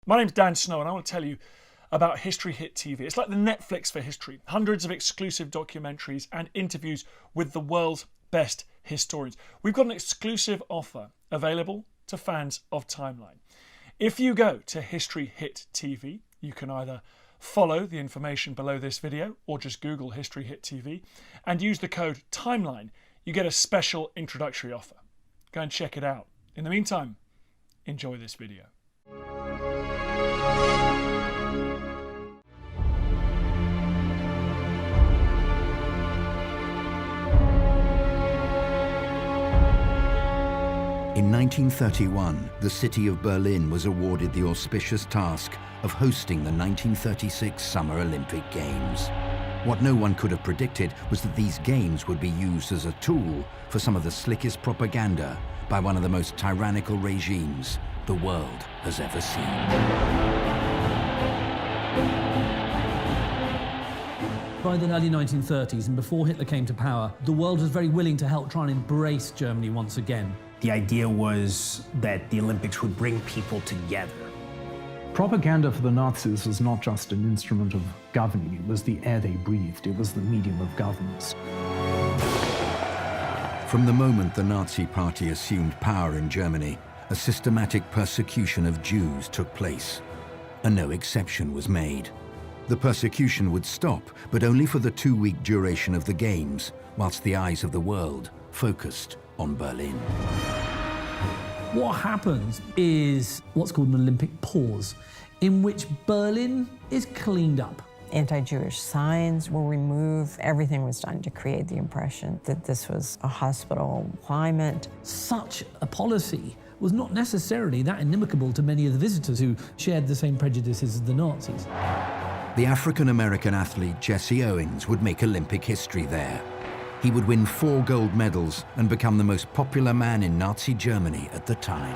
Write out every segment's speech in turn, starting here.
My name's Dan Snow and I want to tell you about History Hit TV. It's like the Netflix for history. Hundreds of exclusive documentaries and interviews with the world's best historians. We've got an exclusive offer available to fans of Timeline. If you go to History Hit TV, you can either follow the information below this video or just Google History Hit TV and use the code TIMELINE. You get a special introductory offer. Go and check it out. In the meantime, enjoy this video. In 1931, the city of Berlin was awarded the auspicious task of hosting the 1936 Summer Olympic Games. What no one could have predicted was that these games would be used as a tool for some of the slickest propaganda by one of the most tyrannical regimes the world has ever seen. By the early 1930s, and before Hitler came to power, the world was very willing to help try and embrace Germany once again. The idea was that the Olympics would bring people together. Propaganda for the Nazis was not just an instrument of governing, it was the air they breathed, it was the medium of governance. From the moment the Nazi Party assumed power in Germany, a systematic persecution of Jews took place, and no exception was made. The persecution would stop, but only for the 2-week duration of the Games, whilst the eyes of the world focused on Berlin. What happens is what's called an Olympic pause, in which Berlin is cleaned up. Anti-Jewish signs were removed. Everything was done to create the impression that this was a hospitable climate. Such a policy was not necessarily that inimical to many of the visitors who shared the same prejudices as the Nazis. The African-American athlete Jesse Owens would make Olympic history there. He would win 4 gold medals and become the most popular man in Nazi Germany at the time.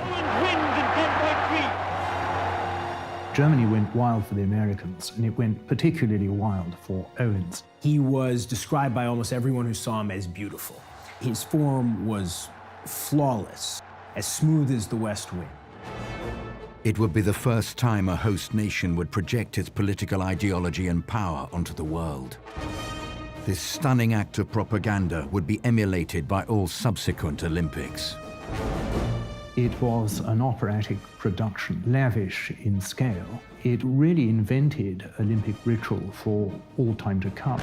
Germany went wild for the Americans, and it went particularly wild for Owens. He was described by almost everyone who saw him as beautiful. His form was flawless, as smooth as the west wind. It would be the first time a host nation would project its political ideology and power onto the world. This stunning act of propaganda would be emulated by all subsequent Olympics. It was an operatic production, lavish in scale. It really invented Olympic ritual for all time to come.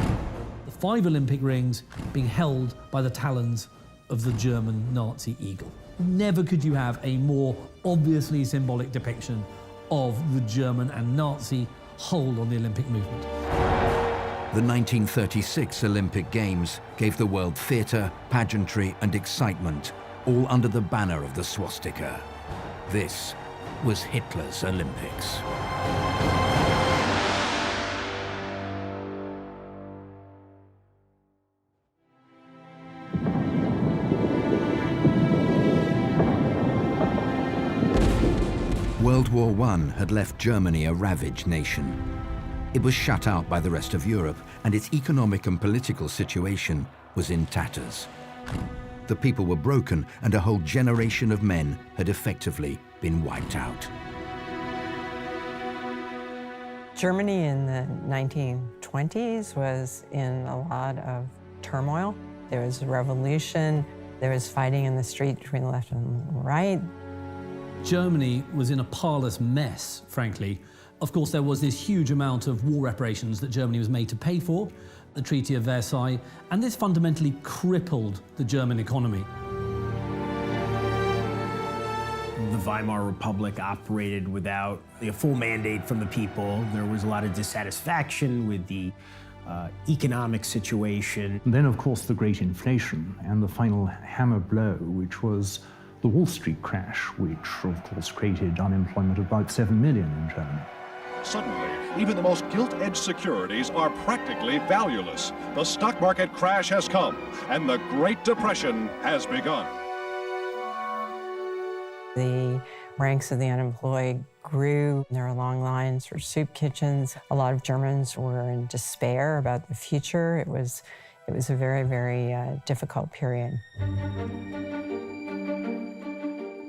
The 5 Olympic rings being held by the talons of the German Nazi eagle. Never could you have a more obviously symbolic depiction of the German and Nazi hold on the Olympic movement. The 1936 Olympic Games gave the world theatre, pageantry and excitement, all under the banner of the swastika. This was Hitler's Olympics. World War I had left Germany a ravaged nation. It was shut out by the rest of Europe, and its economic and political situation was in tatters. The people were broken, and a whole generation of men had effectively been wiped out. Germany in the 1920s was in a lot of turmoil. There was a revolution, there was fighting in the street between the left and the right. Germany was in a parlous mess, frankly. Of course, there was this huge amount of war reparations that Germany was made to pay for, the Treaty of Versailles, and this fundamentally crippled the German economy. The Weimar Republic operated without a full mandate from the people. There was a lot of dissatisfaction with the economic situation. And then, of course, the great inflation and the final hammer blow, which was the Wall Street crash, which, of course, created unemployment of about 7 million in Germany. Suddenly, even the most gilt-edged securities are practically valueless. The stock market crash has come, and the Great Depression has begun. The ranks of the unemployed grew. There were long lines for soup kitchens. A lot of Germans were in despair about the future. It was a very, very difficult period.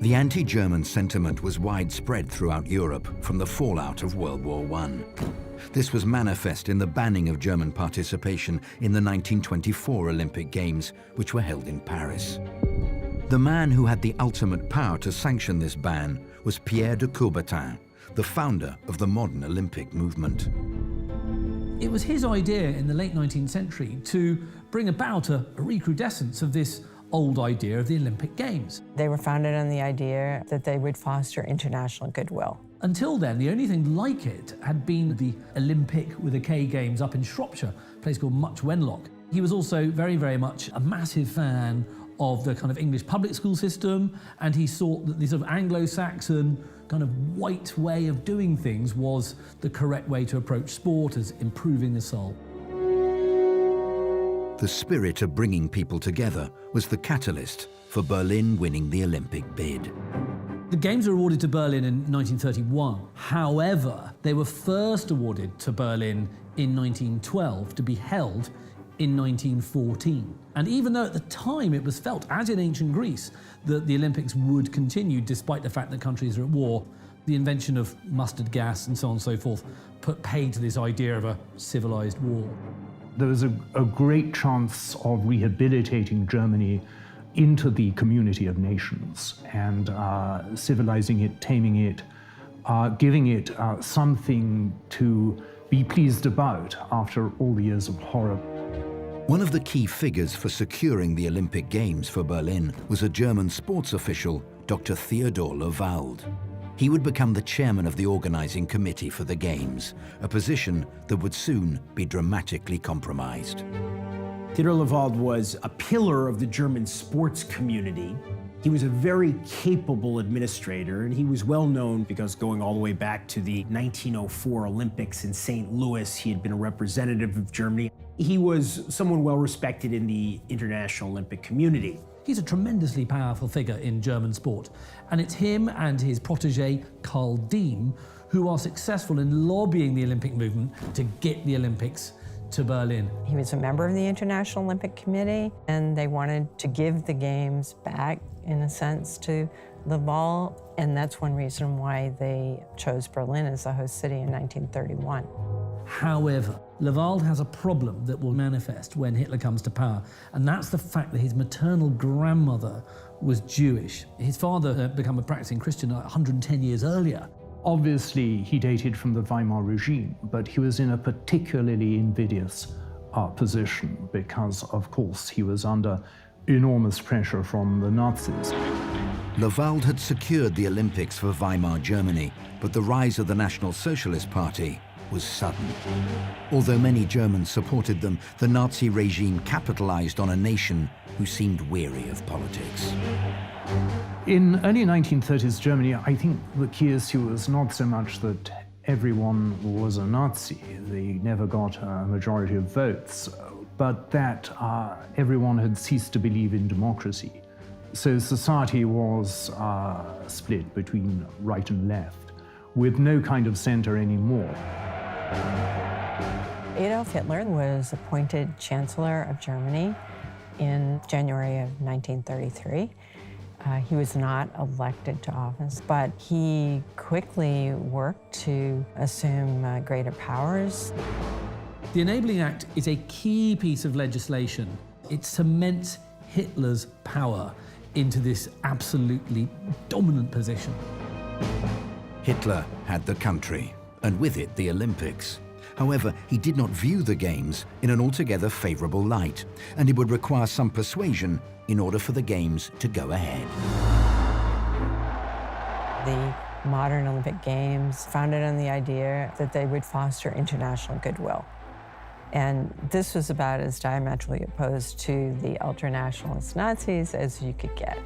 The anti-German sentiment was widespread throughout Europe from the fallout of World War I. This was manifest in the banning of German participation in the 1924 Olympic Games, which were held in Paris. The man who had the ultimate power to sanction this ban was Pierre de Coubertin, the founder of the modern Olympic movement. It was his idea in the late 19th century to bring about a recrudescence of this old idea of the Olympic Games. They were founded on the idea that they would foster international goodwill. Until then, the only thing like it had been the Olympic with a K Games up in Shropshire, a place called Much Wenlock. He was also very, very much a massive fan of the kind of English public school system, and he thought that the sort of Anglo-Saxon kind of white way of doing things was the correct way to approach sport as improving the soul. The spirit of bringing people together was the catalyst for Berlin winning the Olympic bid. The Games were awarded to Berlin in 1931. However, they were first awarded to Berlin in 1912 to be held in 1914. And even though at the time it was felt, as in ancient Greece, that the Olympics would continue despite the fact that countries are at war, the invention of mustard gas and so on and so forth put paid to this idea of a civilized war. There was a great chance of rehabilitating Germany into the community of nations and civilizing it, taming it, giving it something to be pleased about after all the years of horror. One of the key figures for securing the Olympic Games for Berlin was a German sports official, Dr. Theodor Lewald. He would become the chairman of the organizing committee for the Games, a position that would soon be dramatically compromised. Theodor Lewald was a pillar of the German sports community. He was a very capable administrator, and he was well known because going all the way back to the 1904 Olympics in St. Louis, he had been a representative of Germany. He was someone well respected in the international Olympic community. He's a tremendously powerful figure in German sport, and it's him and his protege, Karl Diem, who are successful in lobbying the Olympic movement to get the Olympics to Berlin. He was a member of the International Olympic Committee, and they wanted to give the Games back, in a sense, to Laval, and that's one reason why they chose Berlin as the host city in 1931. However, Laval has a problem that will manifest when Hitler comes to power, and that's the fact that his maternal grandmother was Jewish. His father had become a practicing Christian 110 years earlier. Obviously, he dated from the Weimar regime, but he was in a particularly invidious position because, of course, he was under enormous pressure from the Nazis. Lewald had secured the Olympics for Weimar Germany, but the rise of the National Socialist Party was sudden. Although many Germans supported them, the Nazi regime capitalized on a nation who seemed weary of politics. In early 1930s Germany, I think the key issue was not so much that everyone was a Nazi, they never got a majority of votes, but that everyone had ceased to believe in democracy. So society was split between right and left, with no kind of center anymore. Adolf Hitler was appointed Chancellor of Germany in January of 1933. He was not elected to office, but he quickly worked to assume greater powers. The Enabling Act is a key piece of legislation. It cements Hitler's power into this absolutely dominant position. Hitler had the country, and with it the Olympics. However, he did not view the Games in an altogether favorable light, and it would require some persuasion in order for the Games to go ahead. The modern Olympic Games founded on the idea that they would foster international goodwill. And this was about as diametrically opposed to the ultranationalist Nazis as you could get.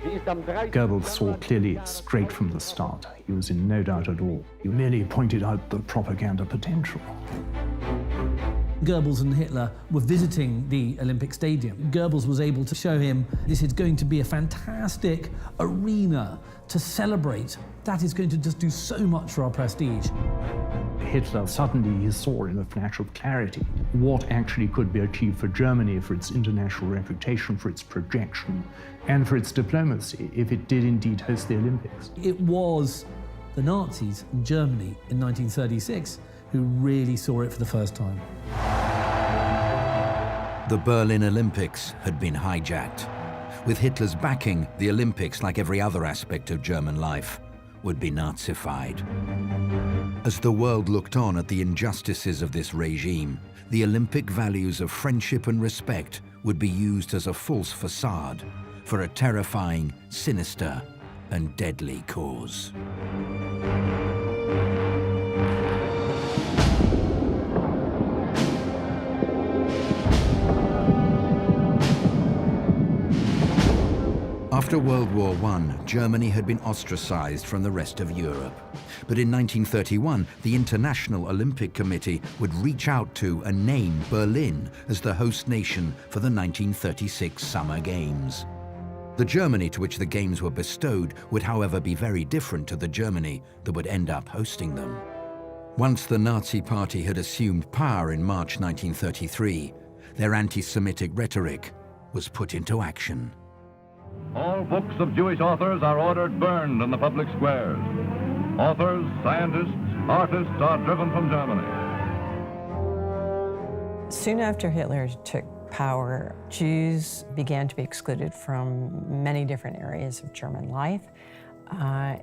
Goebbels saw clearly straight from the start. He was in no doubt at all. He merely pointed out the propaganda potential. Goebbels and Hitler were visiting the Olympic Stadium. Goebbels was able to show him this is going to be a fantastic arena to celebrate. That is going to just do so much for our prestige. Hitler suddenly saw in a flash of clarity what actually could be achieved for Germany, for its international reputation, for its projection, and for its diplomacy, if it did indeed host the Olympics. It was the Nazis in Germany in 1936 who really saw it for the first time. The Berlin Olympics had been hijacked. With Hitler's backing, the Olympics, like every other aspect of German life, would be Nazified. As the world looked on at the injustices of this regime, the Olympic values of friendship and respect would be used as a false facade for a terrifying, sinister, and deadly cause. After World War I, Germany had been ostracized from the rest of Europe. But in 1931, the International Olympic Committee would reach out to and name Berlin as the host nation for the 1936 Summer Games. The Germany to which the Games were bestowed would, however, be very different to the Germany that would end up hosting them. Once the Nazi Party had assumed power in March 1933, their anti-Semitic rhetoric was put into action. All books of Jewish authors are ordered burned in the public squares. Authors, scientists, artists are driven from Germany. Soon after Hitler took power, Jews began to be excluded from many different areas of German life,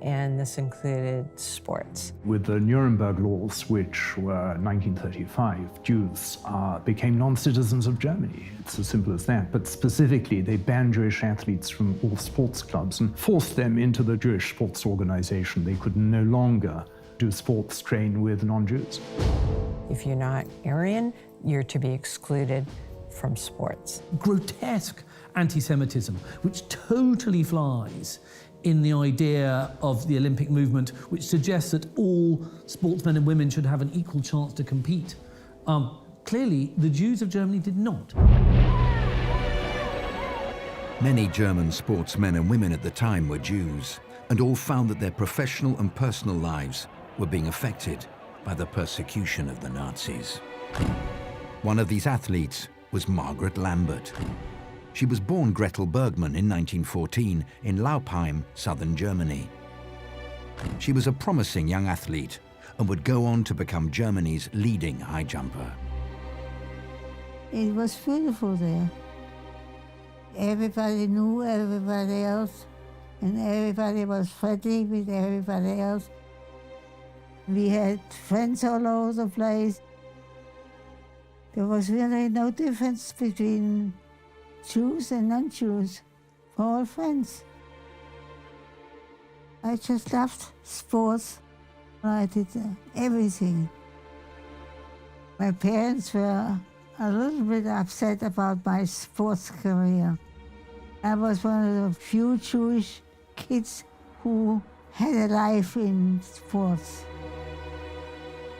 and this included sports. With the Nuremberg laws, which were 1935, Jews became non-citizens of Germany. It's as simple as that. But specifically, they banned Jewish athletes from all sports clubs and forced them into the Jewish sports organization. They could no longer do sports train with non-Jews. If you're not Aryan, you're to be excluded from sports. Grotesque anti-Semitism, which totally flies in the idea of the Olympic movement, which suggests that all sportsmen and women should have an equal chance to compete. Clearly, the Jews of Germany did not. Many German sportsmen and women at the time were Jews, and all found that their professional and personal lives were being affected by the persecution of the Nazis. One of these athletes was Margaret Lambert. She was born Gretel Bergmann in 1914 in Laupheim, southern Germany. She was a promising young athlete and would go on to become Germany's leading high jumper. It was beautiful there. Everybody knew everybody else, and everybody was friendly with everybody else. We had friends all over the place. There was really no difference between Jews and non-Jews, all friends. I just loved sports. I did everything. My parents were a little bit upset about my sports career. I was one of the few Jewish kids who had a life in sports.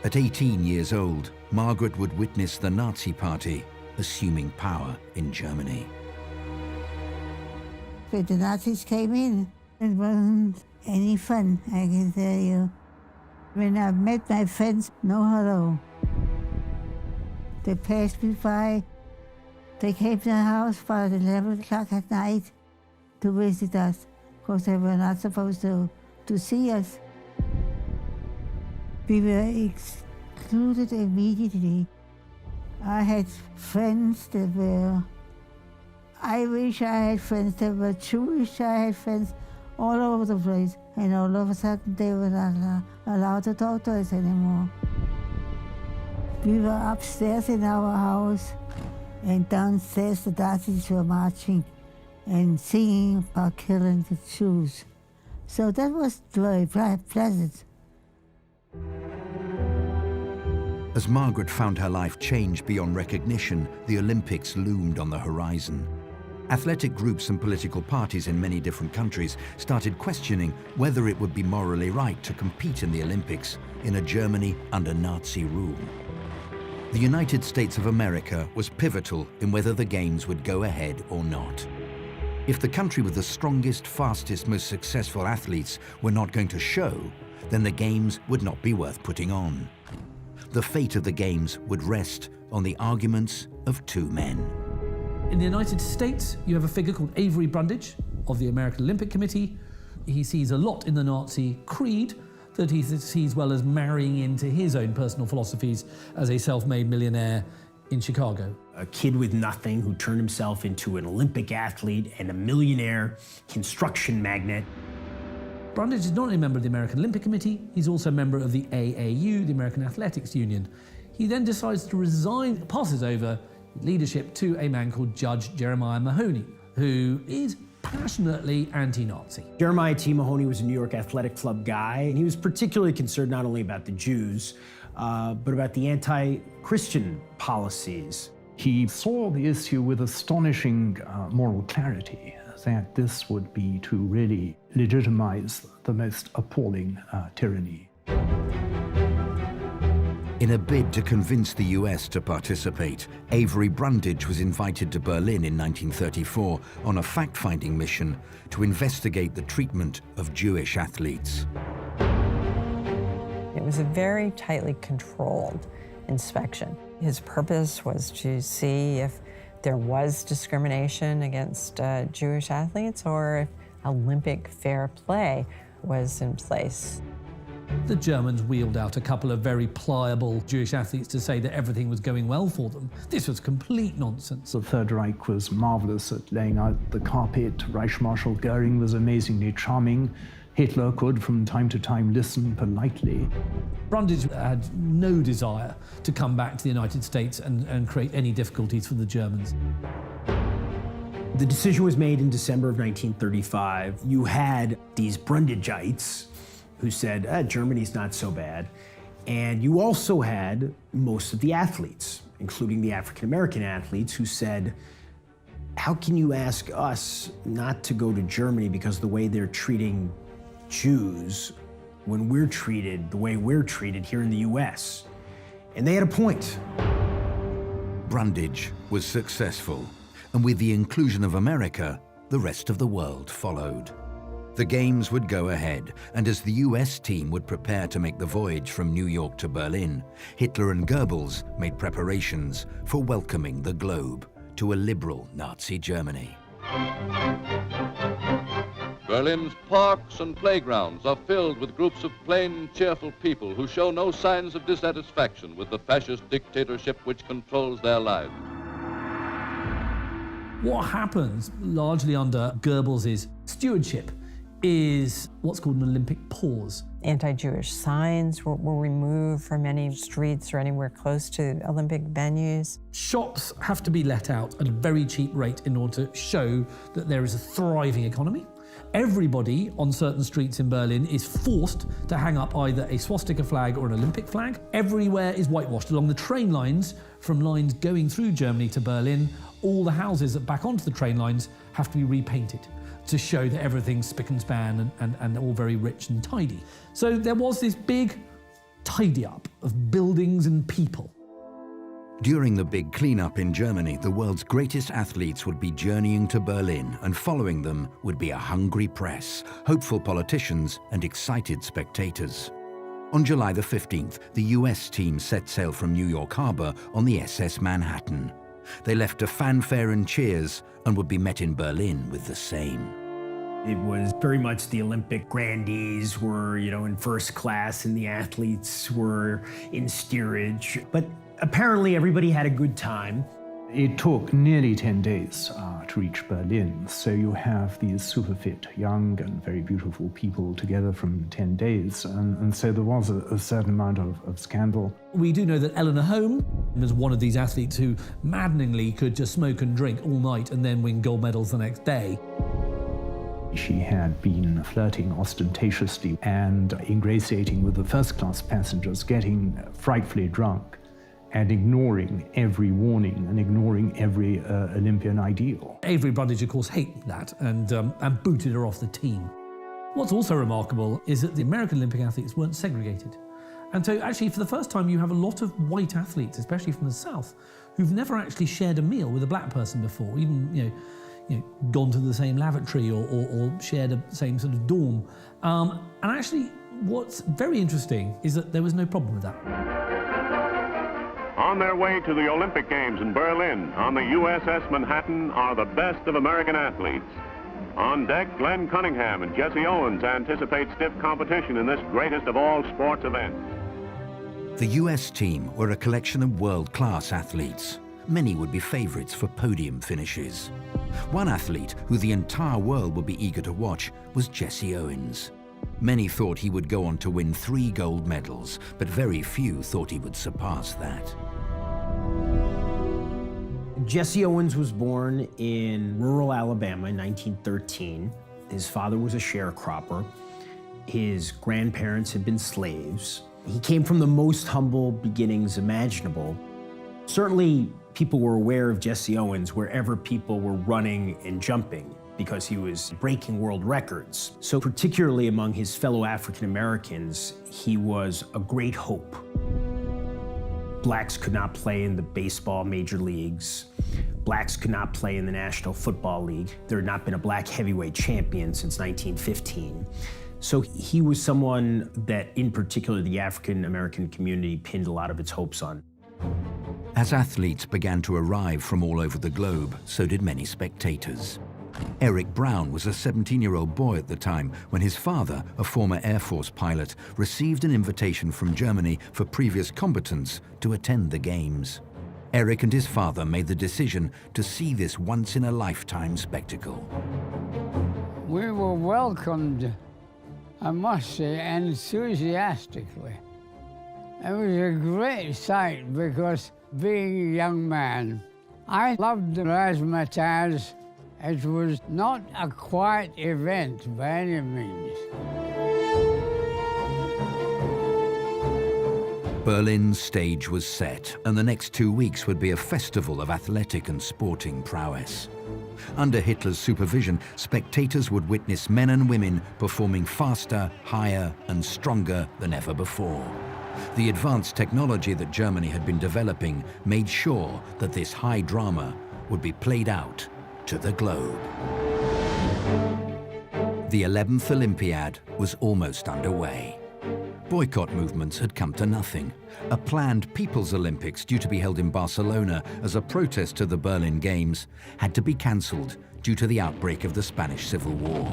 At 18 years old, Margaret would witness the Nazi Party assuming power in Germany. When the Nazis came in, it wasn't any fun, I can tell you. When I met my friends, no hello. They passed me by. They came to the house about 11 o'clock at night to visit us, because they were not supposed to see us. We were excluded immediately. I had friends that were Irish, I had friends that were Jewish, I had friends all over the place. And all of a sudden they were not allowed to talk to us anymore. We were upstairs in our house, and downstairs the Nazis were marching and singing about killing the Jews. So that was very pleasant. As Margaret found her life change beyond recognition, the Olympics loomed on the horizon. Athletic groups and political parties in many different countries started questioning whether it would be morally right to compete in the Olympics in a Germany under Nazi rule. The United States of America was pivotal in whether the Games would go ahead or not. If the country with the strongest, fastest, most successful athletes were not going to show, then the Games would not be worth putting on. The fate of the Games would rest on the arguments of two men. In the United States, you have a figure called Avery Brundage of the American Olympic Committee. He sees a lot in the Nazi creed that he sees well as marrying into his own personal philosophies as a self-made millionaire in Chicago. A kid with nothing who turned himself into an Olympic athlete and a millionaire construction magnate. Brundage is not only a member of the American Olympic Committee, he's also a member of the AAU, the American Athletics Union. He then decides to resign, passes over leadership to a man called Judge Jeremiah Mahoney, who is passionately anti-Nazi. Jeremiah T. Mahoney was a New York Athletic Club guy, and he was particularly concerned not only about the Jews, but about the anti-Christian policies. He saw the issue with astonishing moral clarity, that this would be to really legitimize the most appalling tyranny. In a bid to convince the US to participate, Avery Brundage was invited to Berlin in 1934 on a fact-finding mission to investigate the treatment of Jewish athletes. It was a very tightly controlled inspection. His purpose was to see if there was discrimination against Jewish athletes or if Olympic fair play was in place. The Germans wheeled out a couple of very pliable Jewish athletes to say that everything was going well for them. This was complete nonsense. The Third Reich was marvelous at laying out the carpet. Reich Marshal Goering was amazingly charming. Hitler could, from time to time, listen politely. Brundage had no desire to come back to the United States and create any difficulties for the Germans. The decision was made in December of 1935. You had these Brundagites who said, Germany's not so bad. And you also had most of the athletes, including the African-American athletes, who said, how can you ask us not to go to Germany because of the way they're treating Jews when we're treated the way we're treated here in the US? And they had a point. Brundage was successful, and with the inclusion of America, the rest of the world followed. The Games would go ahead, and as the US team would prepare to make the voyage from New York to Berlin, Hitler and Goebbels made preparations for welcoming the globe to a liberal Nazi Germany. Berlin's parks and playgrounds are filled with groups of plain, cheerful people who show no signs of dissatisfaction with the fascist dictatorship which controls their lives. What happens, largely under Goebbels' stewardship, is what's called an Olympic pause. Anti-Jewish signs were removed from any streets or anywhere close to Olympic venues. Shops have to be let out at a very cheap rate in order to show that there is a thriving economy. Everybody on certain streets in Berlin is forced to hang up either a swastika flag or an Olympic flag. Everywhere is whitewashed. Along the train lines, from lines going through Germany to Berlin, all the houses that back onto the train lines have to be repainted to show that everything's spick and span and all very rich and tidy. So there was this big tidy up of buildings and people. During the big cleanup in Germany, the world's greatest athletes would be journeying to Berlin, and following them would be a hungry press, hopeful politicians, and excited spectators. On July the 15th, the US team set sail from New York Harbor on the SS Manhattan. They left to fanfare and cheers and would be met in Berlin with the same. It was very much the Olympic grandees were, in first class and the athletes were in steerage. But apparently everybody had a good time. It took nearly 10 days to reach Berlin, so you have these super fit, young and very beautiful people together from 10 days, and so there was a certain amount of scandal. We do know that Eleanor Holm was one of these athletes who maddeningly could just smoke and drink all night and then win gold medals the next day. She had been flirting ostentatiously and ingratiating with the first-class passengers, getting frightfully drunk, and ignoring every warning and ignoring every Olympian ideal. Avery Brundage, of course, hated that and booted her off the team. What's also remarkable is that the American Olympic athletes weren't segregated. And so actually, for the first time, you have a lot of white athletes, especially from the South, who've never actually shared a meal with a black person before, even gone to the same lavatory or shared the same sort of dorm. And actually, what's very interesting is that there was no problem with that. On their way to the Olympic Games in Berlin on the USS Manhattan are the best of American athletes. On deck, Glenn Cunningham and Jesse Owens anticipate stiff competition in this greatest of all sports events. The US team were a collection of world-class athletes. Many would be favourites for podium finishes. One athlete who the entire world would be eager to watch was Jesse Owens. Many thought he would go on to win 3 gold medals, but very few thought he would surpass that. Jesse Owens was born in rural Alabama in 1913. His father was a sharecropper. His grandparents had been slaves. He came from the most humble beginnings imaginable. Certainly, people were aware of Jesse Owens wherever people were running and jumping because he was breaking world records. So particularly among his fellow African Americans, he was a great hope. Blacks could not play in the baseball major leagues. Blacks could not play in the National Football League. There had not been a black heavyweight champion since 1915. So he was someone that, in particular, the African American community pinned a lot of its hopes on. As athletes began to arrive from all over the globe, so did many spectators. Eric Brown was a 17-year-old boy at the time when his father, a former Air Force pilot, received an invitation from Germany for previous combatants to attend the Games. Eric and his father made the decision to see this once-in-a-lifetime spectacle. We were welcomed, I must say, enthusiastically. It was a great sight because, being a young man, I loved the razzmatazz. It was not a quiet event by any means. Berlin's stage was set, and the next 2 weeks would be a festival of athletic and sporting prowess. Under Hitler's supervision, spectators would witness men and women performing faster, higher, and stronger than ever before. The advanced technology that Germany had been developing made sure that this high drama would be played out to the globe. The 11th Olympiad was almost underway. Boycott movements had come to nothing. A planned People's Olympics, due to be held in Barcelona as a protest to the Berlin Games, had to be cancelled due to the outbreak of the Spanish Civil War.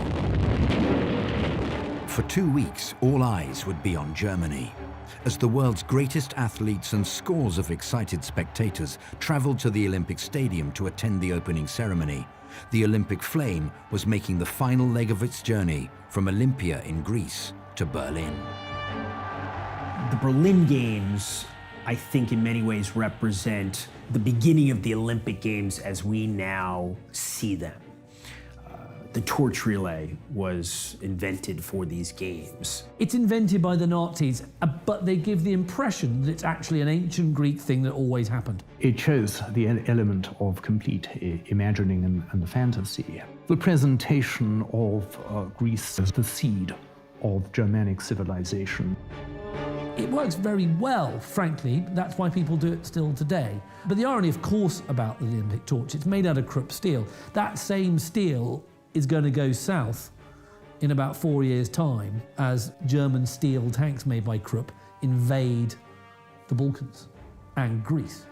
For 2 weeks, all eyes would be on Germany, as the world's greatest athletes and scores of excited spectators traveled to the Olympic Stadium to attend the opening ceremony. The Olympic flame was making the final leg of its journey from Olympia in Greece to Berlin. The Berlin Games, I think, in many ways represent the beginning of the Olympic Games as we now see them. The torch relay was invented for these games. It's invented by the Nazis, but they give the impression that it's actually an ancient Greek thing that always happened. It shows the element of complete imagining and the fantasy. The presentation of Greece as the seed of Germanic civilization. It works very well, frankly. That's why people do it still today. But the irony, of course, about the Olympic torch, it's made out of Krupp steel. That same steel is going to go south in about 4 years' time as German steel tanks made by Krupp invade the Balkans and Greece.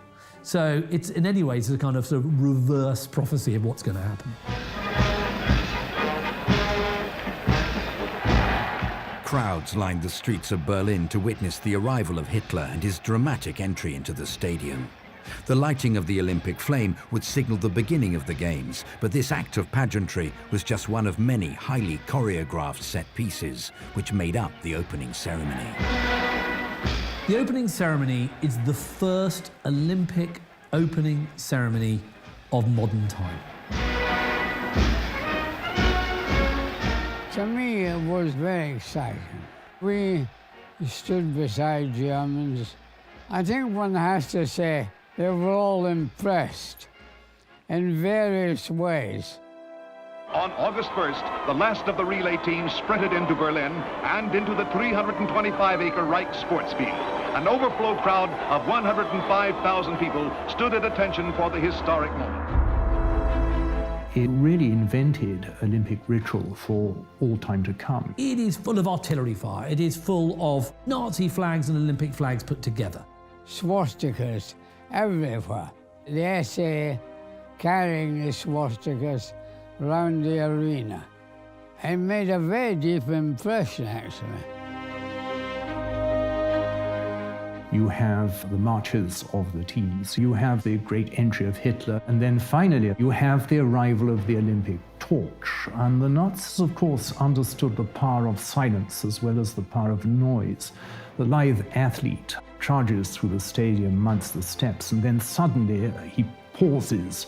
So it's in any ways a kind of sort of reverse prophecy of what's going to happen. Crowds lined the streets of Berlin to witness the arrival of Hitler and his dramatic entry into the stadium. The lighting of the Olympic flame would signal the beginning of the Games, but this act of pageantry was just one of many highly choreographed set pieces which made up the opening ceremony. The opening ceremony is the first Olympic opening ceremony of modern time. To me, it was very exciting. We stood beside Germans. I think one has to say they were all impressed in various ways. On August 1st, the last of the relay teams sprinted into Berlin and into the 325-acre Reich sports field. An overflow crowd of 105,000 people stood at attention for the historic moment. It really invented Olympic ritual for all time to come. It is full of artillery fire. It is full of Nazi flags and Olympic flags put together. Swastikas everywhere. The SA carrying the swastikas around the arena. It made a very deep impression, actually. You have the marches of the teams, you have the great entry of Hitler, and then finally you have the arrival of the Olympic torch. And the Nazis, of course, understood the power of silence as well as the power of noise. The lithe athlete charges through the stadium, mounts the steps, and then suddenly he pauses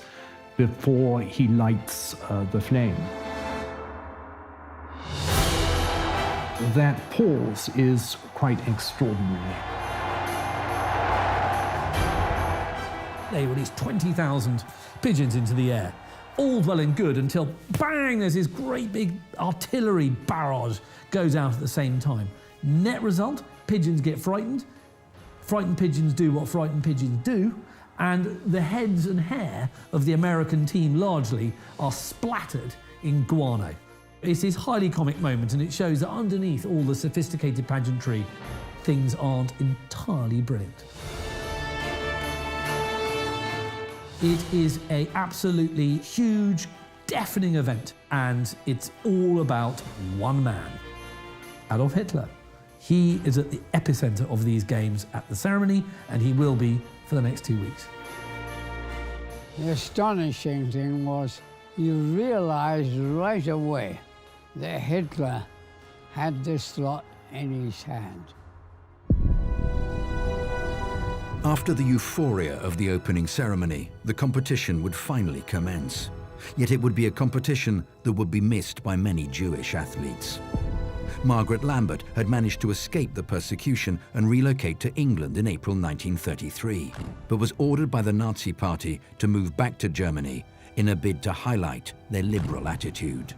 before he lights the flame. That pause is quite extraordinary. They released 20,000 pigeons into the air. All well and good until, bang, there's this great big artillery barrage goes out at the same time. Net result, pigeons get frightened. Frightened pigeons do what frightened pigeons do. And the heads and hair of the American team largely are splattered in guano. It's this highly comic moment, and it shows that underneath all the sophisticated pageantry, things aren't entirely brilliant. It is an absolutely huge, deafening event, and it's all about one man, Adolf Hitler. He is at the epicenter of these games at the ceremony, and he will be for the next 2 weeks. The astonishing thing was you realized right away that Hitler had this lot in his hand. After the euphoria of the opening ceremony, the competition would finally commence. Yet it would be a competition that would be missed by many Jewish athletes. Margaret Lambert had managed to escape the persecution and relocate to England in April 1933, but was ordered by the Nazi Party to move back to Germany in a bid to highlight their liberal attitude.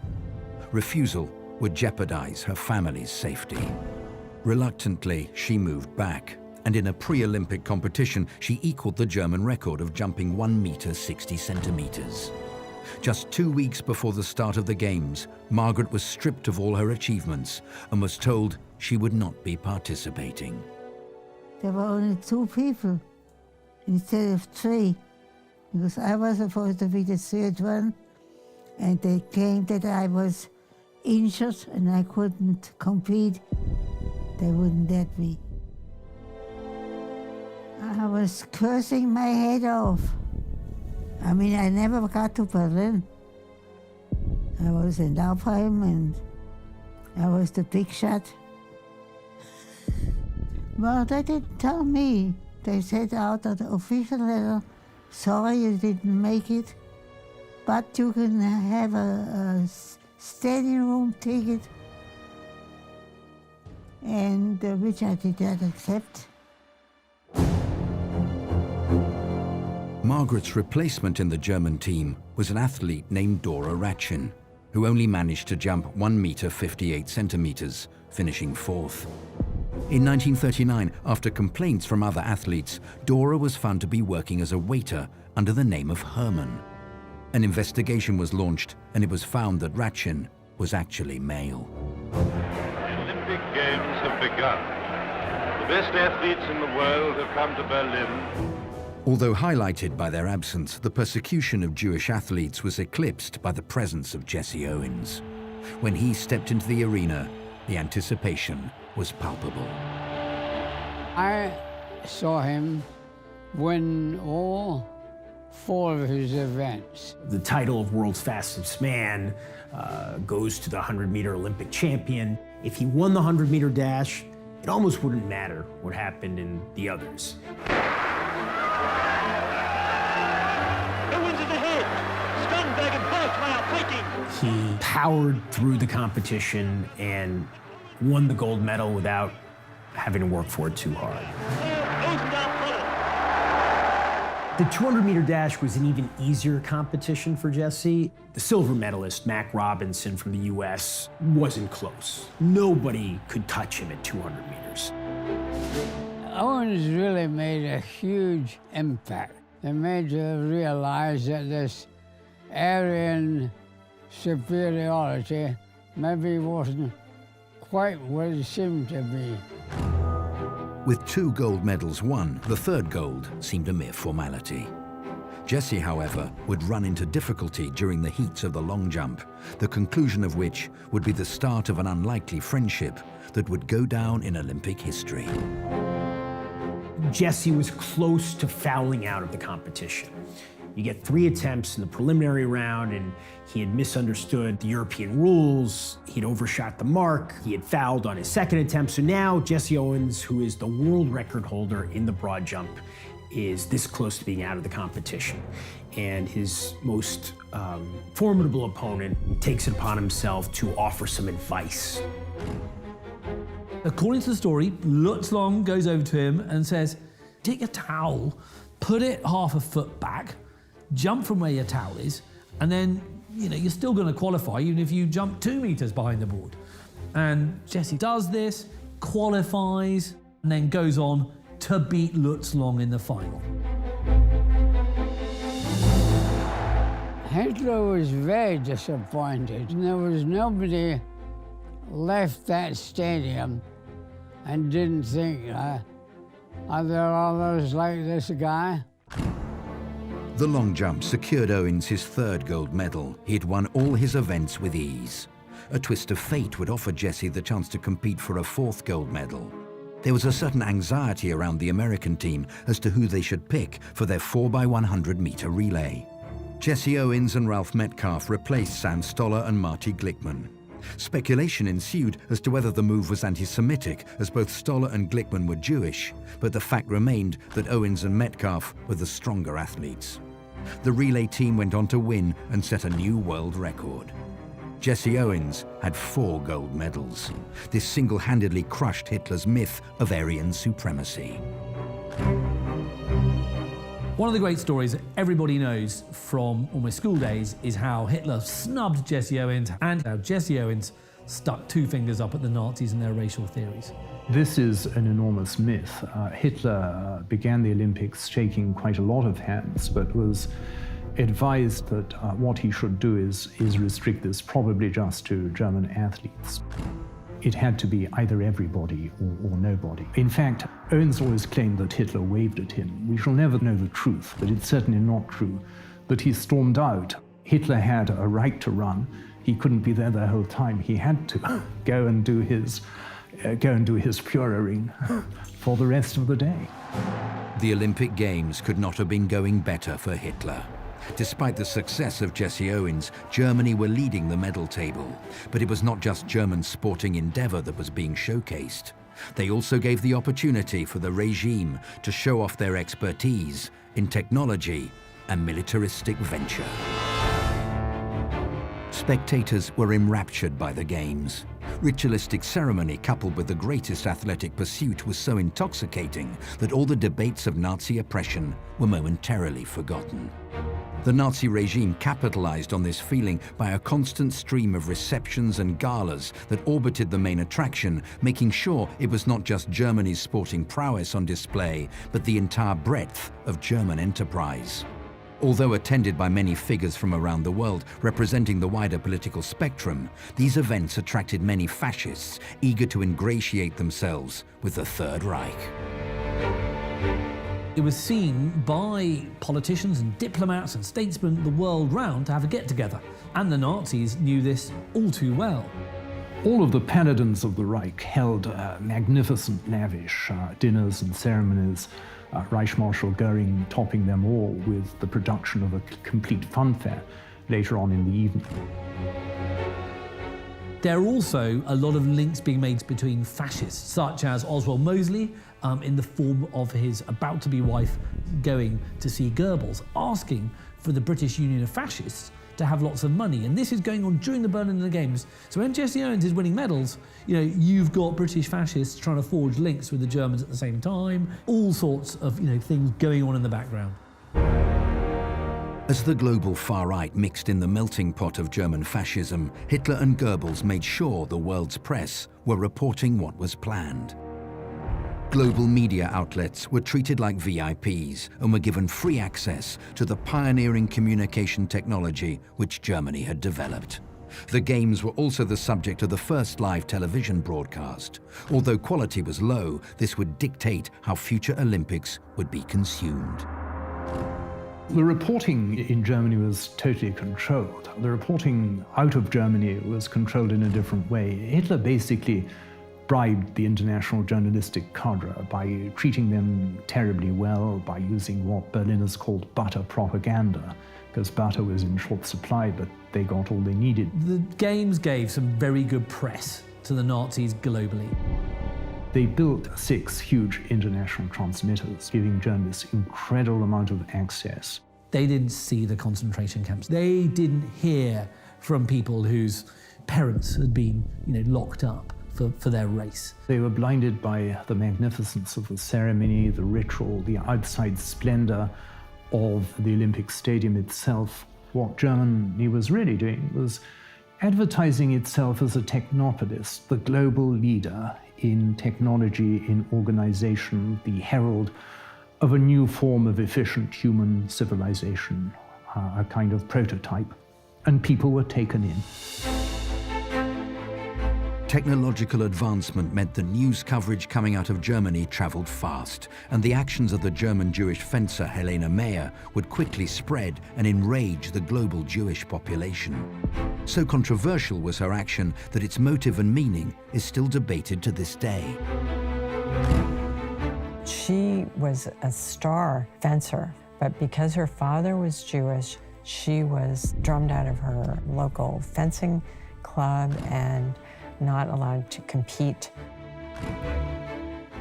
Refusal would jeopardize her family's safety. Reluctantly, she moved back, and in a pre-Olympic competition, she equaled the German record of jumping 1 meter 60 centimeters. Just 2 weeks before the start of the Games, Margaret was stripped of all her achievements and was told she would not be participating. There were only 2 people instead of 3, because I was supposed to be the 3rd one, and they claimed that I was injured and I couldn't compete. They wouldn't let me. I was cursing my head off. I mean, I never got to Berlin. I was in Laupheim and I was the big shot. Well, they didn't tell me. They said out of the official letter, sorry you didn't make it, but you can have a standing room ticket, and which I did not accept. Margaret's replacement in the German team was an athlete named Dora Ratchin, who only managed to jump 1 meter 58 centimeters, finishing 4th. In 1939, after complaints from other athletes, Dora was found to be working as a waiter under the name of Hermann. An investigation was launched, and it was found that Ratchin was actually male. The Olympic Games have begun. The best athletes in the world have come to Berlin. Although highlighted by their absence, the persecution of Jewish athletes was eclipsed by the presence of Jesse Owens. When he stepped into the arena, the anticipation was palpable. I saw him win all 4 of his events. The title of world's fastest man goes to the 100-meter Olympic champion. If he won the 100-meter dash, it almost wouldn't matter what happened in the others. He powered through the competition and won the gold medal without having to work for it too hard. The 200-meter dash was an even easier competition for Jesse. The silver medalist, Mac Robinson from the US, wasn't close. Nobody could touch him at 200 meters. Owens really made a huge impact. They made you realize that this Aryan superiority maybe wasn't quite what it seemed to be. With 2 gold medals won, the third gold seemed a mere formality. Jesse, however, would run into difficulty during the heats of the long jump, the conclusion of which would be the start of an unlikely friendship that would go down in Olympic history. Jesse was close to fouling out of the competition. You get 3 attempts in the preliminary round, and he had misunderstood the European rules. He'd overshot the mark. He had fouled on his second attempt. So now Jesse Owens, who is the world record holder in the broad jump, is this close to being out of the competition. And his most formidable opponent takes it upon himself to offer some advice. According to the story, Lutz Long goes over to him and says, take a towel, put it half a foot back, jump from where your towel is, and then, you're still going to qualify even if you jump 2 meters behind the board. And Jesse does this, qualifies, and then goes on to beat Lutz Long in the final. Hitler was very disappointed. There was nobody left that stadium and didn't think, are there others like this guy? The long jump secured Owens his third gold medal. He'd won all his events with ease. A twist of fate would offer Jesse the chance to compete for a 4th gold medal. There was a certain anxiety around the American team as to who they should pick for their 4x100-meter relay. Jesse Owens and Ralph Metcalfe replaced Sam Stoller and Marty Glickman. Speculation ensued as to whether the move was anti-Semitic, as both Stoller and Glickman were Jewish, but the fact remained that Owens and Metcalfe were the stronger athletes. The relay team went on to win and set a new world record. Jesse Owens had 4 gold medals. This single-handedly crushed Hitler's myth of Aryan supremacy. One of the great stories that everybody knows from almost school days is how Hitler snubbed Jesse Owens and how Jesse Owens stuck 2 fingers up at the Nazis and their racial theories. This is an enormous myth. Hitler began the Olympics shaking quite a lot of hands, but was advised that what he should do is restrict this probably just to German athletes. It had to be either everybody or nobody. In fact, Owens always claimed that Hitler waved at him. We shall never know the truth, but it's certainly not true that he stormed out. Hitler had a right to run. He couldn't be there the whole time. He had to go and do his Führering for the rest of the day. The Olympic Games could not have been going better for Hitler. Despite the success of Jesse Owens, Germany were leading the medal table. But it was not just German sporting endeavor that was being showcased. They also gave the opportunity for the regime to show off their expertise in technology and militaristic venture. Spectators were enraptured by the Games. Ritualistic ceremony coupled with the greatest athletic pursuit was so intoxicating that all the debates of Nazi oppression were momentarily forgotten. The Nazi regime capitalized on this feeling by a constant stream of receptions and galas that orbited the main attraction, making sure it was not just Germany's sporting prowess on display, but the entire breadth of German enterprise. Although attended by many figures from around the world representing the wider political spectrum, these events attracted many fascists eager to ingratiate themselves with the Third Reich. It was seen by politicians and diplomats and statesmen the world round to have a get-together, and the Nazis knew this all too well. All of the paladins of the Reich held magnificent, lavish dinners and ceremonies, Reich Marshal Goering topping them all with the production of a complete funfair later on in the evening. There are also a lot of links being made between fascists, such as Oswald Mosley, in the form of his about-to-be wife going to see Goebbels, asking for the British Union of Fascists to have lots of money. And this is going on during the Berlin Games. So when Jesse Owens is winning medals, you've got British fascists trying to forge links with the Germans at the same time, all sorts of things going on in the background. As the global far right mixed in the melting pot of German fascism, Hitler and Goebbels made sure the world's press were reporting what was planned. Global media outlets were treated like VIPs and were given free access to the pioneering communication technology which Germany had developed. The games were also the subject of the first live television broadcast. Although quality was low, this would dictate how future Olympics would be consumed. The reporting in Germany was totally controlled. The reporting out of Germany was controlled in a different way. Hitler basically bribed the international journalistic cadre by treating them terribly well, by using what Berliners called butter propaganda, because butter was in short supply, but they got all they needed. The Games gave some very good press to the Nazis globally. They built 6 huge international transmitters, giving journalists incredible amount of access. They didn't see the concentration camps. They didn't hear from people whose parents had been, locked up for their race. They were blinded by the magnificence of the ceremony, the ritual, the outside splendor of the Olympic Stadium itself. What Germany was really doing was advertising itself as a technopolis, the global leader in technology, in organization, the herald of a new form of efficient human civilization, a kind of prototype. And people were taken in. Technological advancement meant the news coverage coming out of Germany traveled fast, and the actions of the German Jewish fencer Helene Mayer would quickly spread and enrage the global Jewish population. So controversial was her action that its motive and meaning is still debated to this day. She was a star fencer, but because her father was Jewish, she was drummed out of her local fencing club and not allowed to compete.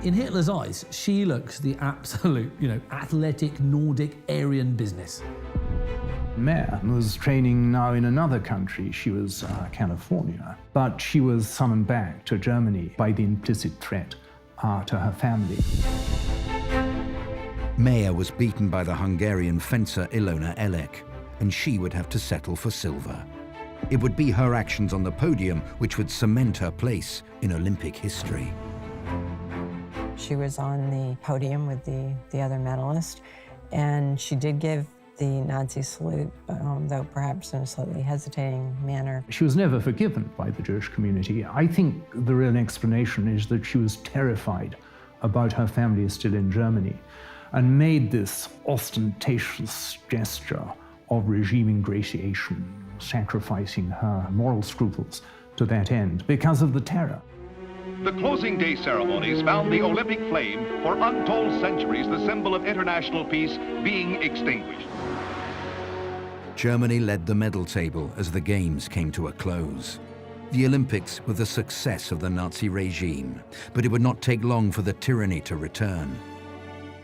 In Hitler's eyes, she looks the absolute, athletic, Nordic, Aryan business. Mayer was training now in another country. She was California, but she was summoned back to Germany by the implicit threat to her family. Mayer was beaten by the Hungarian fencer Ilona Elek, and she would have to settle for silver. It would be her actions on the podium which would cement her place in Olympic history. She was on the podium with the other medalists, and she did give the Nazi salute, though perhaps in a slightly hesitating manner. She was never forgiven by the Jewish community. I think the real explanation is that she was terrified about her family still in Germany and made this ostentatious gesture of regime ingratiation, sacrificing her moral scruples to that end because of the terror. The closing day ceremonies found the Olympic flame, for untold centuries the symbol of international peace, being extinguished. Germany led the medal table as the Games came to a close. The Olympics were the success of the Nazi regime, but it would not take long for the tyranny to return.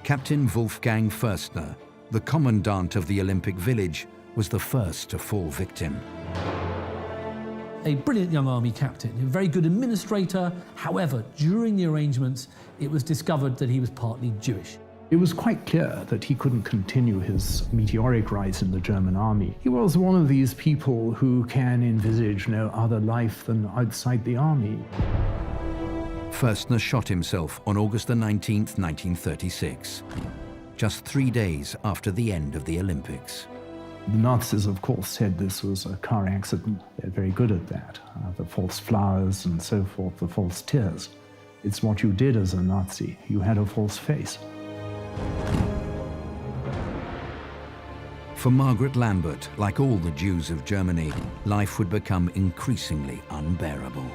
Captain Wolfgang Förstner, the commandant of the Olympic Village, was the first to fall victim. A brilliant young army captain, a very good administrator. However, during the arrangements, it was discovered that he was partly Jewish. It was quite clear that he couldn't continue his meteoric rise in the German army. He was one of these people who can envisage no other life than outside the army. Förstner shot himself on August 19, 1936, just 3 days after the end of the Olympics. The Nazis, of course, said this was a car accident. They're very good at that. The false flowers and so forth, the false tears. It's what you did as a Nazi. You had a false face. For Margaret Lambert, like all the Jews of Germany, life would become increasingly unbearable.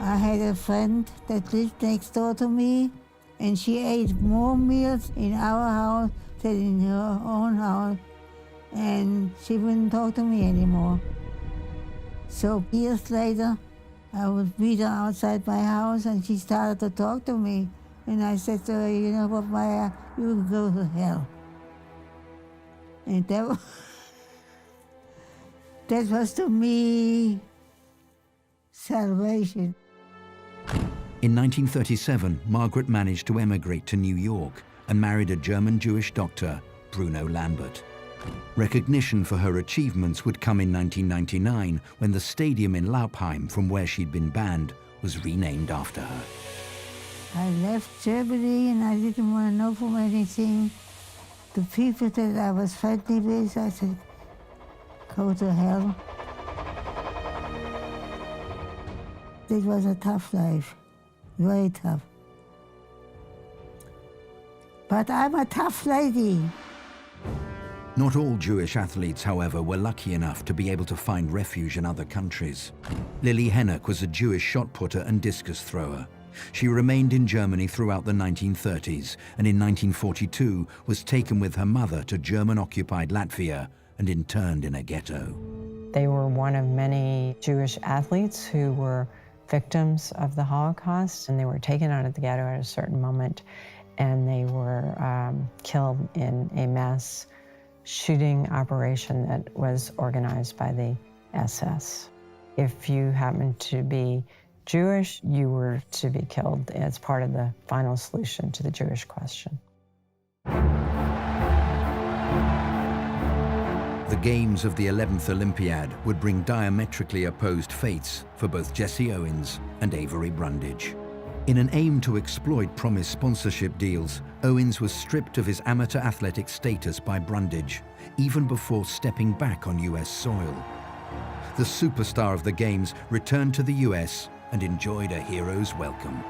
I had a friend that lived next door to me, and she ate more meals in our house than in her own house, and she wouldn't talk to me anymore. So years later, I would meet her outside my house, and she started to talk to me. And I said to her, you know what, Maya, you can go to hell. And that was to me salvation. In 1937, Margaret managed to emigrate to New York and married a German Jewish doctor, Bruno Lambert. Recognition for her achievements would come in 1999 when the stadium in Laupheim, from where she'd been banned, was renamed after her. I left Germany and I didn't want to know from anything. The people that I was friendly with, I said, go to hell. It was a tough life, very tough. But I'm a tough lady. Not all Jewish athletes, however, were lucky enough to be able to find refuge in other countries. Lily Hennock was a Jewish shot putter and discus thrower. She remained in Germany throughout the 1930s, and in 1942 was taken with her mother to German-occupied Latvia and interned in a ghetto. They were one of many Jewish athletes who were victims of the Holocaust, and they were taken out of the ghetto at a certain moment, and they were killed in a mass shooting operation that was organized by the SS. If you happened to be Jewish, you were to be killed as part of the final solution to the Jewish question. The games of the 11th Olympiad would bring diametrically opposed fates for both Jesse Owens and Avery Brundage. In an aim to exploit promised sponsorship deals, Owens was stripped of his amateur athletic status by Brundage, even before stepping back on US soil. The superstar of the Games returned to the US and enjoyed a hero's welcome.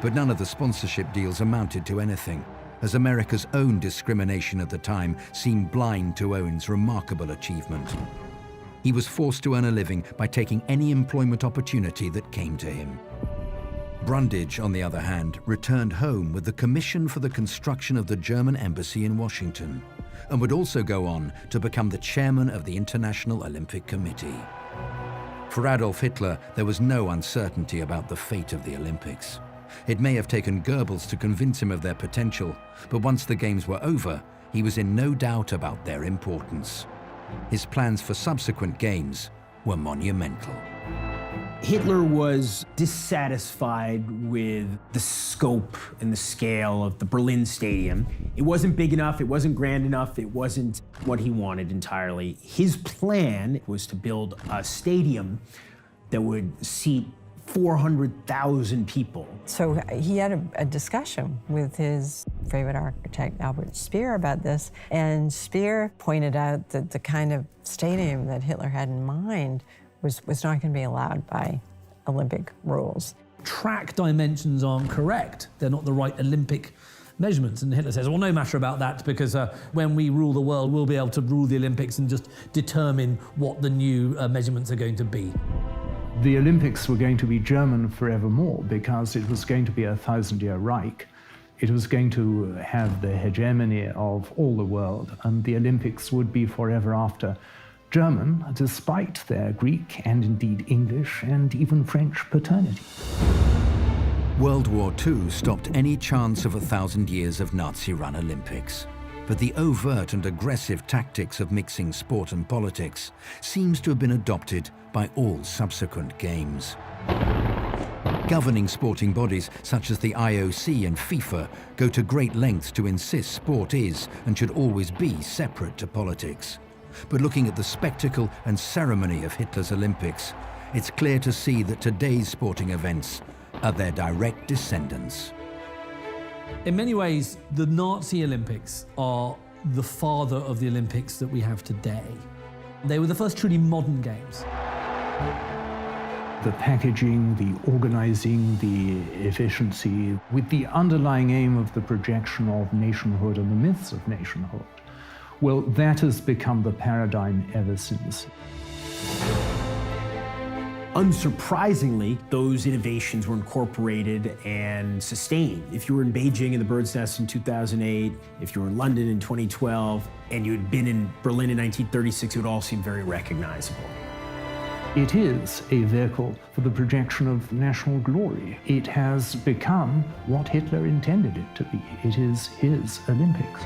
But none of the sponsorship deals amounted to anything, as America's own discrimination at the time seemed blind to Owens' remarkable achievement. He was forced to earn a living by taking any employment opportunity that came to him. Brundage, on the other hand, returned home with the commission for the construction of the German embassy in Washington, and would also go on to become the chairman of the International Olympic Committee. For Adolf Hitler, there was no uncertainty about the fate of the Olympics. It may have taken Goebbels to convince him of their potential, but once the Games were over, he was in no doubt about their importance. His plans for subsequent Games were monumental. Hitler was dissatisfied with the scope and the scale of the Berlin Stadium. It wasn't big enough, it wasn't grand enough, it wasn't what he wanted entirely. His plan was to build a stadium that would seat 400,000 people. So he had a discussion with his favorite architect, Albert Speer, about this, and Speer pointed out that the kind of stadium that Hitler had in mind was not going to be allowed by Olympic rules. Track dimensions aren't correct. They're not the right Olympic measurements. And Hitler says, well, no matter about that, because when we rule the world, we'll be able to rule the Olympics and just determine what the new measurements are going to be. The Olympics were going to be German forevermore because it was going to be a 1,000-year Reich. It was going to have the hegemony of all the world, and the Olympics would be forever after German, despite their Greek and indeed English and even French paternity. World War II stopped any chance of 1,000 years of Nazi-run Olympics. But the overt and aggressive tactics of mixing sport and politics seems to have been adopted by all subsequent games. Governing sporting bodies such as the IOC and FIFA go to great lengths to insist sport is and should always be separate to politics. But looking at the spectacle and ceremony of Hitler's Olympics, it's clear to see that today's sporting events are their direct descendants. In many ways, the Nazi Olympics are the father of the Olympics that we have today. They were the first truly modern games. The packaging, the organizing, the efficiency, with the underlying aim of the projection of nationhood and the myths of nationhood. Well, that has become the paradigm ever since. Unsurprisingly, those innovations were incorporated and sustained. If you were in Beijing in the Bird's Nest in 2008, if you were in London in 2012, and you had been in Berlin in 1936, it would all seem very recognizable. It is a vehicle for the projection of national glory. It has become what Hitler intended it to be. It is his Olympics.